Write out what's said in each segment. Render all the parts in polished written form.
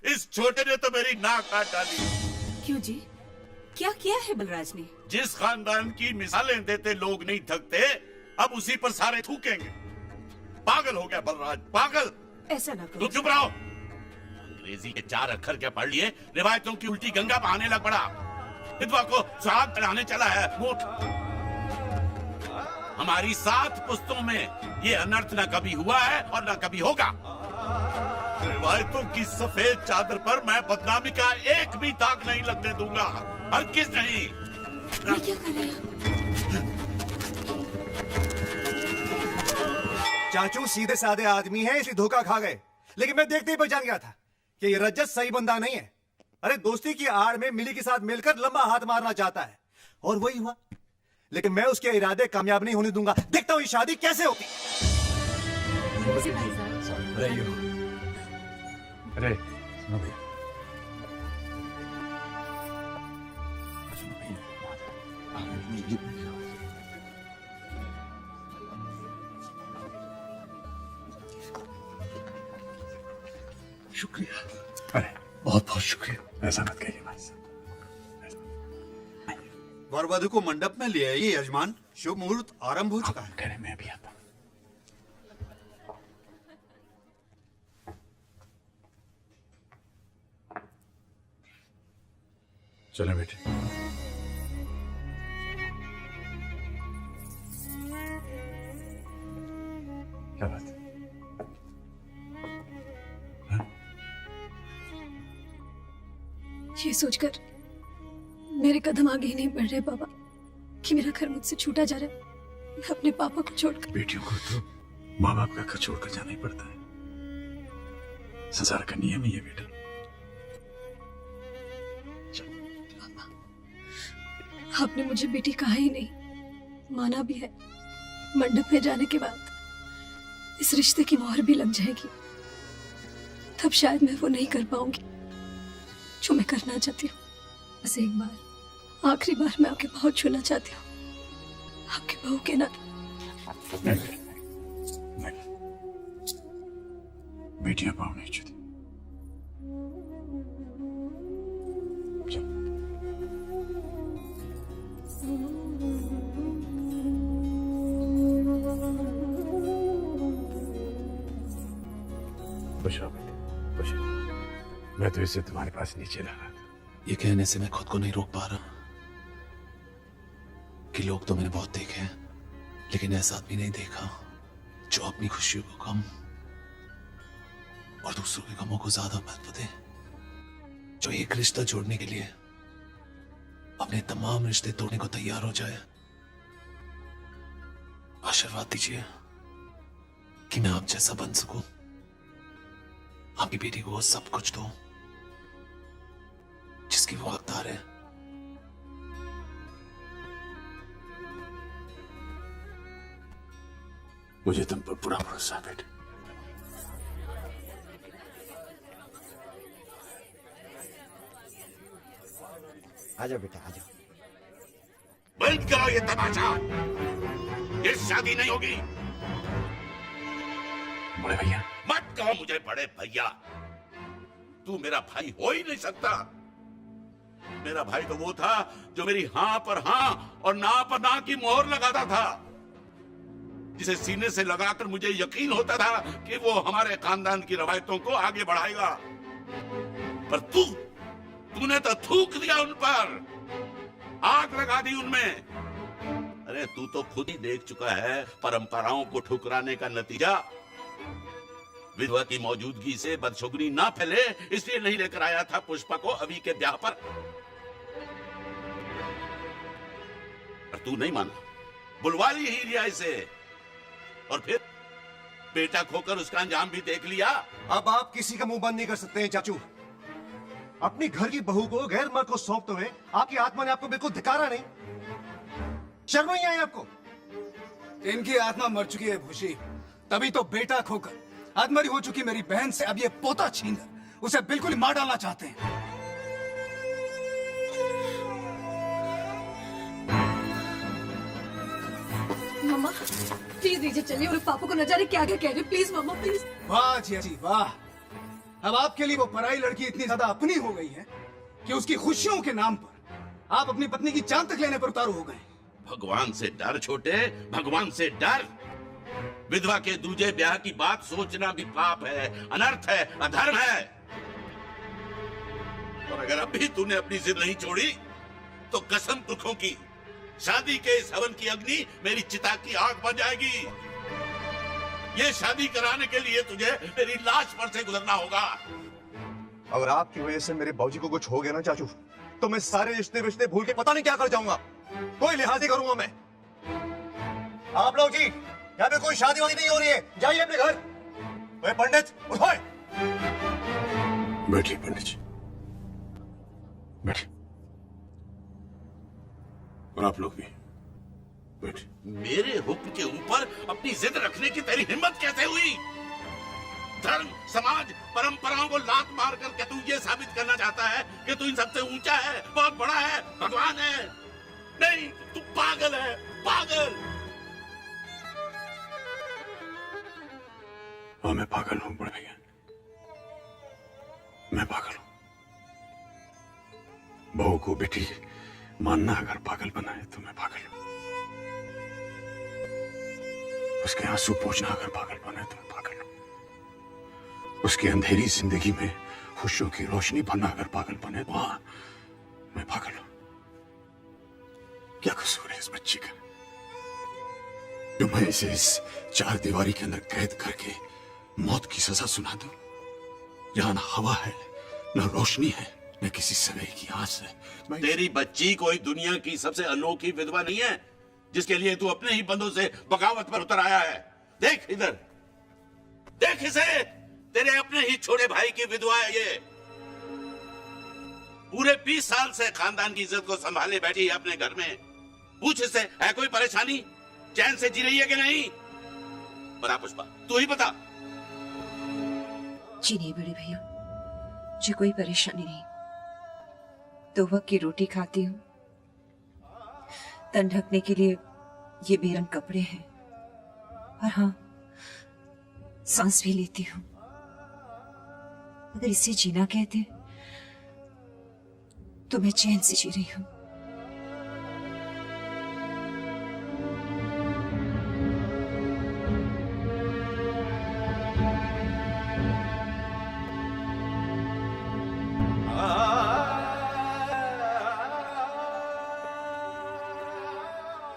इस छोटे ने तो मेरी नाक काट डाली। क्यों जी, क्या किया है बलराज ने? जिस खानदान की मिसालें देते लोग नहीं थकते, अब उसी पर सारे थूकेंगे। पागल हो गया बलराज, पागल। ऐसा ना करो। तुम चुप रहो। अंग्रेजी के 4 अक्षर क्या पढ़ लिए, रिवायतों की उल्टी गंगा बहाने लग पड़ा। विधवा को सुहाग चढ़ाने चला है मूठ। हमारी 7 पुस्तों में ये अनर्थ न कभी हुआ है और न कभी होगा। रिवायतों की सफेद चादर पर मैं बदनामी का एक भी दाग नहीं लगने दूंगा, हरगिज़ नहीं। ये क्या कर रहे हैं? चाचू सीधे साधे आदमी है, इसलिए धोखा खा गए। लेकिन मैं देखते ही पहचान गया था कि ये रजत सही बंदा नहीं है। अरे दोस्ती की आड़ में मिली के साथ मिलकर लंबा हाथ मारना चाहता है, और वही हुआ। लेकिन मैं उसके इरादे कामयाब नहीं होने दूंगा। देखता हूँ ये शादी कैसे होती। अरे सुनो भैया, शुक्रिया। अरे बहुत बहुत शुक्रिया। ऐसा मत कहिए भाई साहब। वर वधु को मंडप में ले आइए यजमान, शुभ मुहूर्त आरंभ हो चुका है। कह रहे मैं अभी आता हूं। चले बेटे। क्या बात है? ये सोचकर मेरे कदम आगे ही नहीं बढ़ रहे बाबा कि मेरा घर मुझसे छूटा जा रहा है। मैं अपने पापा को छोड़कर। बेटियों को तो माँ बाप का घर छोड़कर जाना ही पड़ता है, संसार का नियम ही है बेटा। आपने मुझे बेटी कहा ही नहीं, माना भी है। मंडप में जाने के बाद इस रिश्ते की मोहर भी लग जाएगी, तब शायद मैं वो नहीं कर पाऊंगी जो मैं करना चाहती हूँ। बस एक बार, आखिरी बार मैं आपके पाँव छूना चाहती हूँ, आपके बहू के नाते। नहीं, बेटियां पाँव नहीं छूती। खुश हो बेटे, खुश हो। मैं तो इसे तुम्हारे पास नीचे ला रहा था। ये कहने से मैं खुद को नहीं रोक पा रहा कि लोग तो मैंने बहुत देखे हैं, लेकिन ऐसा आदमी नहीं देखा जो अपनी खुशियों को कम और दूसरों के गमों को ज्यादा महत्व दे, जो एक रिश्ता जोड़ने के लिए अपने तमाम रिश्ते तोड़ने को तैयार हो जाए। आशीर्वाद दीजिए कि मैं आप जैसा बन सकूं, आपकी बेटी को वो सब कुछ दूं जिसकी वो हकदार है। मुझे तुम पर पूरा भरोसा है बेटे। आजा बेटा आजा। बंद करो ये तमाशा, ये शादी नहीं होगी। बड़े भैया, मत कहो मुझे बड़े भैया, तू मेरा भाई हो ही नहीं सकता। मेरा भाई तो वो था जो मेरी हां पर हां और ना पर ना की मोहर लगाता था, जिसे सीने से लगाकर मुझे यकीन होता था कि वो हमारे खानदान की रवायतों को आगे बढ़ाएगा। पर तूने तो थूक दिया उन पर, आग लगा दी उनमें। अरे तू तो खुद ही देख चुका है परंपराओं को ठुकराने का नतीजा। विधवा की मौजूदगी से बदशुगनी ना फैले, इसलिए नहीं लेकर आया था पुष्पा को अभी के ब्याह पर तू नहीं माना, बुलवा ही लिया इसे, और फिर बेटा खोकर उसका अंजाम भी देख लिया। अब आप किसी का मुंह बंद नहीं कर सकते हैं चाचू। अपनी घर की बहू को गैर मर्द को सौंपते हुए आपकी आत्मा ने आपको बिल्कुल धिकारा नहीं? शर्म नहीं आई आपको? इनकी आत्मा मर चुकी है भूषी, तभी तो बेटा खोकर आत्मरी हो चुकी मेरी बहन से अब ये पोता छीनकर उसे बिल्कुल ही मार डालना चाहते हैं। मामा प्लीज नीचे चलिए और पापा को न जाने क्या क्या कह रहे। Please mama please. वाह जी वाह, अब आपके लिए वो पराई लड़की इतनी ज्यादा अपनी हो गई है कि उसकी खुशियों के नाम पर आप अपनी पत्नी की जान तक लेने पर उतारू हो गए। भगवान से डर छोटे, भगवान से डर। विधवा के दूजे ब्याह की बात सोचना भी पाप है, अनर्थ है, अधर्म है। और अगर अभी तूने अपनी जिद नहीं छोड़ी तो कसम पुरखों की, शादी के इस हवन की अग्नि मेरी चिता की आग बन जाएगी। ये शादी कराने के लिए तुझे मेरी लाश पर से गुजरना होगा। अगर आपकी वजह से मेरे बाबूजी को कुछ हो गया ना चाचू, तो मैं सारे रिश्ते रिश्ते भूल के पता नहीं क्या कर जाऊंगा। कोई लिहाज नहीं करूंगा मैं। आप लोग जी, यहाँ पे कोई शादी वादी नहीं हो रही है, जाइए अपने घर। ओए पंडित, उठो। बैठिए पंडित जी, बैठिए। और आप लोग भी बैठिए। मेरे हुक्म के ऊपर अपनी जिद रखने की तेरी हिम्मत कैसे हुई? धर्म, समाज, परंपराओं को लात मार कर क्या तू ये साबित करना चाहता है कि तू इन सबसे ऊंचा है, बहुत बड़ा है, भगवान है? नहीं, तू पागल है, पागल। हाँ, मैं पागल हूं बड़े भैया, मैं पागल हूं। बहू को बेटी मानना अगर पागल बनाए तो मैं पागल हूं। उसके आंसू पोंछना अगर पागल बनाए तो मैं पागल हूं। उसकी अंधेरी जिंदगी में खुशियों की रोशनी भरना अगर पागल बने तो हाँ, मैं पागल हूं। क्या कसूर है इस बच्ची का जो मैं इसे इस चार दीवारी के अंदर कैद करके मौत की सजा सुना दूं, जहां न हवा है, न रोशनी है, न किसी सगाई की आस है। तेरी बच्ची कोई दुनिया की सबसे अनोखी विधवा नहीं है जिसके लिए तू अपने ही बंदों से बगावत पर उतर आया है। देख इधर, देख इसे, तेरे अपने ही छोटे भाई की विधवा है ये। पूरे 20 साल से खानदान की इज्जत को संभाले बैठी है अपने घर में। पूछ इससे, है कोई परेशानी? चैन से जी रही है कि नहीं? बता पुष्पा, तू ही बता। जी नहीं बड़े भैया, मुझे कोई परेशानी नहीं। 2 वक्त की रोटी खाती हूँ, तन ढकने के लिए ये बेरंग कपड़े हैं, और हाँ, सांस भी लेती हूँ। अगर इसे जीना कहते तो मैं चैन से जी रही हूँ।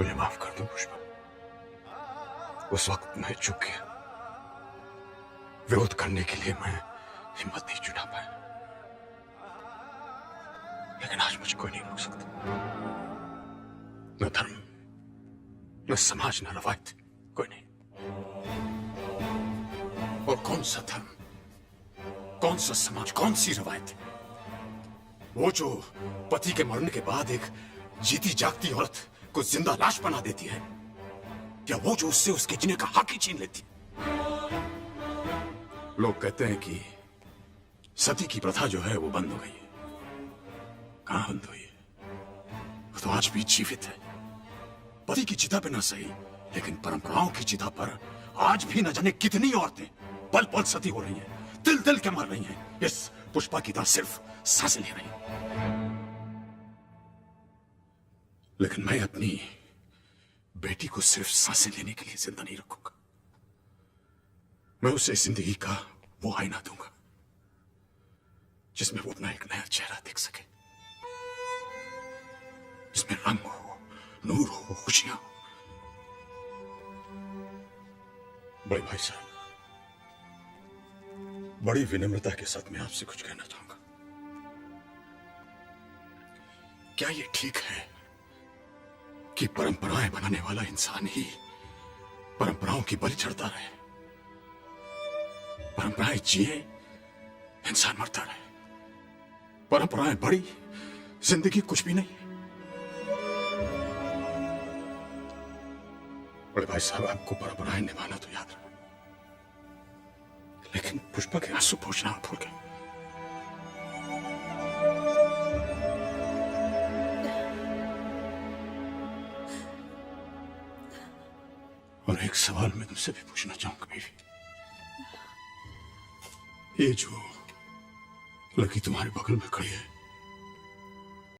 मुझे माफ कर दो पुष्पा, उस वक्त मैं चूक गया। विरोध करने के लिए मैं हिम्मत नहीं जुटा पाया, लेकिन आज मुझे कोई नहीं रोक सकता। न धर्म, न समाज, न रवायत, कोई नहीं। और कौन सा धर्म, कौन सा समाज, कौन सी रवायत? वो जो पति के मरने के बाद एक जीती जागती औरत को जिंदा लाश बना देती है, या वो जो उससे उसके जीने का हक ही छीन लेती? लोग कहते हैं कि सती की प्रथा जो है वो बंद हो गई है। कहां बंद हुई है? वो तो आज भी जीवित है। पति की चिता पे ना सही, लेकिन परंपराओं की चिता पर आज भी न जाने कितनी औरतें पल पल सती हो रही हैं, दिल दिल के मर रही हैं। इस पुष्पा की तरह सिर्फ सांसें ले रही हैं। लेकिन मैं अपनी बेटी को सिर्फ सांसें लेने के लिए जिंदा नहीं रखूंगा। मैं उसे जिंदगी का वो आईना दूंगा जिसमें वो अपना एक नया चेहरा देख सके, जिसमें रंग हो, नूर हो, खुशियां हो। बड़े भाई साहब, बड़ी विनम्रता के साथ मैं आपसे कुछ कहना चाहूंगा। क्या ये ठीक है कि परंपराएं बनाने वाला इंसान ही परंपराओं की बलि चढ़ता रहे? परंपराएं जिए, इंसान मरता रहे। परंपराएं बड़ी, जिंदगी कुछ भी नहीं। बड़े भाई साहब, आपको परंपराएं निभाना तो याद रहे, लेकिन पुष्पा के आंसू पोंछना आप भूल गए। और एक सवाल मैं तुमसे भी पूछना चाहूंगा बीवी। ये जो लड़की तुम्हारे बगल में खड़ी है।